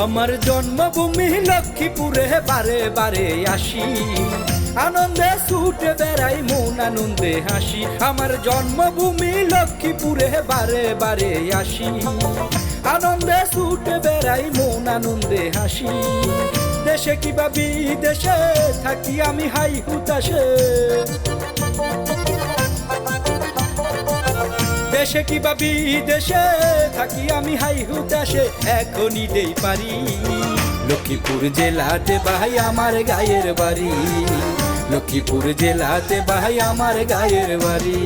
আমার জন্মভূমি লক্ষ্মীপুরে বারে বারে আসি, আনন্দে ছুটে বেড়াই মন আনন্দে হাসি। আমার জন্মভূমি লক্ষ্মীপুরে বারে বারে আসি, আনন্দে ছুটে বেড়াই মন আনন্দে হাসি। দেশে কিবা বিদেশে থাকি আমি হাই হুতাশে, দেশে কিবা বিদেশে থাকি আমি হাই হুতাশে এখনই দেই পারি। লক্ষ্মীপুর জেলাতে ভাই আমার গায়ের বাড়ি, লক্ষ্মীপুর জেলাতে ভাই আমার গায়ের বাড়ি।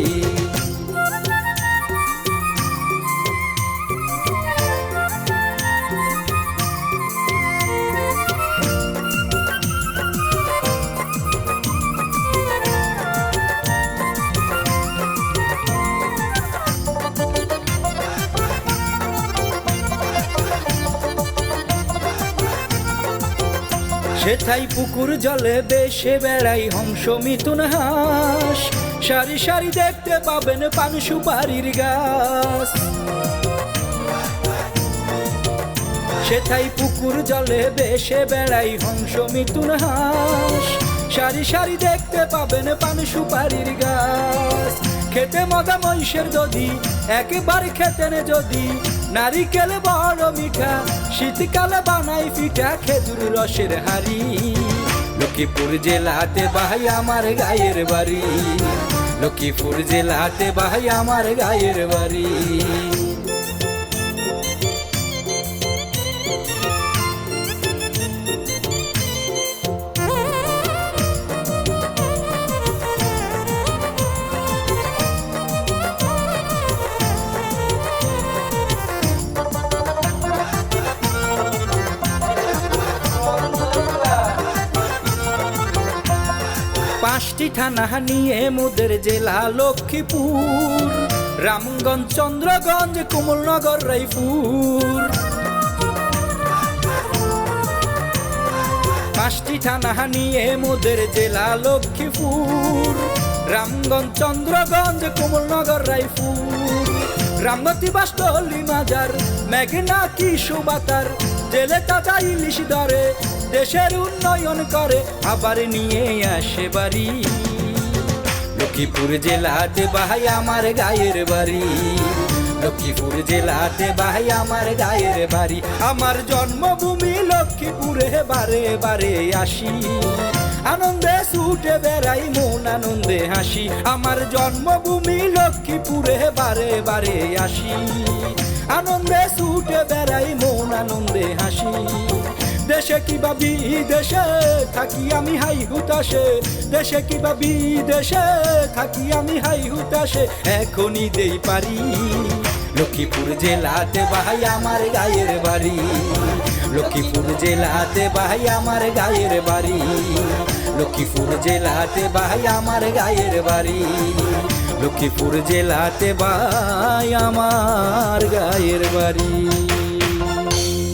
সেথাই পুকুর জলে বেশে বেড়াই হংস মিথুন হাঁস, সারি সারি দেখতে পাবেন পান সুপারির গাছ। সেথাই পুকুর জলে বেশে বেড়াই হংস মিথুন হাঁস, সারি সারি দেখতে পাবেন পান সুপারির গাছ। খেতে মজা মহিষের দধি একবার খেতেন যদি, নারিকেল বড় মিঠা শীতকালে বানাই পিঠা খেজুর রসের হাড়ি। লক্ষ্মীপুর জেলাতে ভাই আমার গায়ের বাড়ি, লক্ষ্মীপুর জেলাতে ভাই আমার গায়ের বাড়ি। পাঁচটি থানা নিয়ে মোদের জেলা লক্ষ্মীপুর, রামগঞ্জ, চন্দ্রগঞ্জ, কমলনগর, রায়পুর। পাঁচটি থানা নিয়ে মোদের জেলা লক্ষ্মীপুর, রামগঞ্জ, চন্দ্রগঞ্জ, কমলনগর, রায়পুর। রামগতি বাসটলি মাজার মেঘনা কি সুবাতার, জেলে তাজা ইলিশ ধরে দেশের উন্নয়ন করে আবার নিয়ে আসে বাড়ি। লক্ষ্মীপুর জেলাতে ভাই আমার গায়ের বাড়ি, লক্ষ্মীপুর জেলাতে ভাই আমার গায়ের বাড়ি। আমার জন্মভূমি লক্ষ্মীপুরে বারে বারে আসি, আনন্দে ছুটে বেড়াই মন আনন্দে হাসি। আমার জন্মভূমি লক্ষ্মীপুরে বারে বারে আসি, আনন্দে ছুটে বেড়াই মন আনন্দে হাসি। দেশে কিবা বিদেশে থাকি আমি হাই হুতাশে, দেশে কিবা বিদেশে থাকি আমি হাই হুতাশে এখনই দেই পারি। লক্ষ্মীপুর জেলাতে ভাই আমার গায়ের বাড়ি, লক্ষ্মীপুর জেলাতে ভাই আমার গায়ের বাড়ি, লক্ষ্মীপুর জেলাতে ভাই আমার গায়ের বাড়ি, লক্ষ্মীপুর জেলাতে ভাই আমার গায়ের বাড়ি।